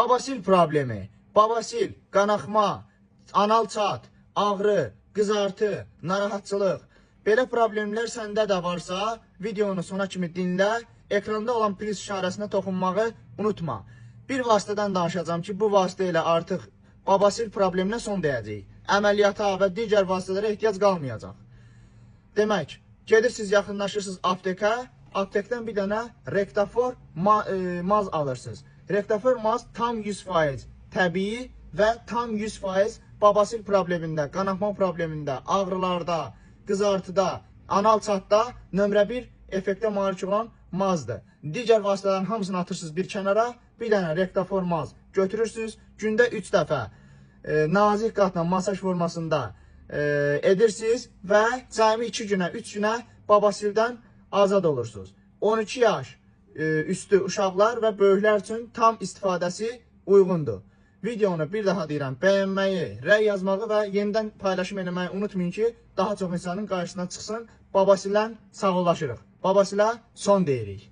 Babasil problemi, babasil, qanaxma, anal çat, ağrı, qızartı, narahatçılıq. Belə problemlər səndə də varsa, videonu sona kimi dinlə, ekranda olan priz işarəsinə toxunmağı unutma. Bir vasitədən danışacağım ki, bu vasitə ilə artıq babasil probleminə son deyəcəyik. Əməliyyata və digər vasitələrə ehtiyac qalmayacaq. Demək, gedirsiniz, yaxınlaşırsınız aptekdən bir dənə Rektafor maz alırsınız. Rektafor maz tam 100% təbii və tam 100% babasil problemində, qanaxma problemində, ağrılarda, qızartıda, anal çatda nömrə 1 effektə malik olan mazdır. Digər vasitələrin hamısını atırsınız bir kənara, bir dənə Rektafor maz götürürsünüz, gündə 3 dəfə nazik qatla masaj formasında edirsiniz və cəmi 2 günə, 3 günə babasildən azad olursunuz. 12 yaş üstü uşaqlar və böyüklər üçün tam istifadəsi uyğundur. Videonu bir daha deyirəm, bəyənməyi, rəy yazmağı və yenidən paylaşım eləməyi unutmayın ki, daha çox insanın qarşısına çıxsın, babasillə sağollaşırıq. Babasilə son deyirik.